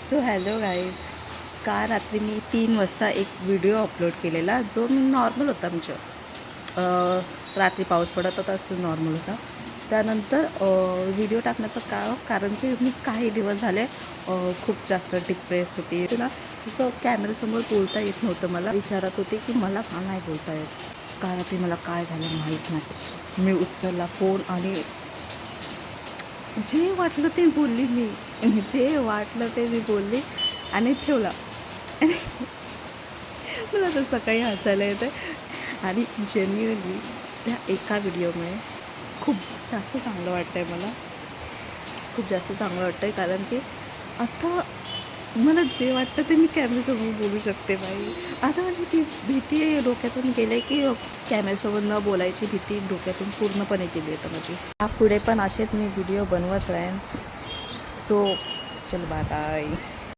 So hello guys, काल रात्री मी 3 वाजता एक व्हिडिओ अपलोड केलेला जो नॉर्मल होता. रात्री पाऊस पडत होता, असं नॉर्मल होता. त्यानंतर व्हिडिओ टाकण्याचं कारण की मी काही दिवस झाले खूप जास्त डिप्रेस होती ना. असं कॅमेऱ्यासमोर बोलता येत नव्हतं. मला विचारत होते की मला का नाही बोलता येत, का रात्री मला काय झालं माहीत नाही. मी उचलला फोन आणि जे वाटलं ते बोलली मी. जे वाटलं ते मी बोलली आणि ठेवला. आणि मला तर सकाळी हसायला येतं. आणि जेन्युइनली त्या एका व्हिडिओमुळे खूप जास्त चांगलं वाटतं आहे मला. खूप जास्त चांगलं वाटतं आहे कारण की आता मला जे वाटतं ते मी कॅमेऱ्यासमोर बोलू शकते बाई. आता माझी ती भीती डोक्यातून गेली आहे की कॅमेऱ्यासोबत न बोलायची भीती डोक्यातून पूर्णपणे गेली आहे माझी. पुढे पण असेच मी व्हिडिओ बनवत राहीन. सो चल बाय बाय.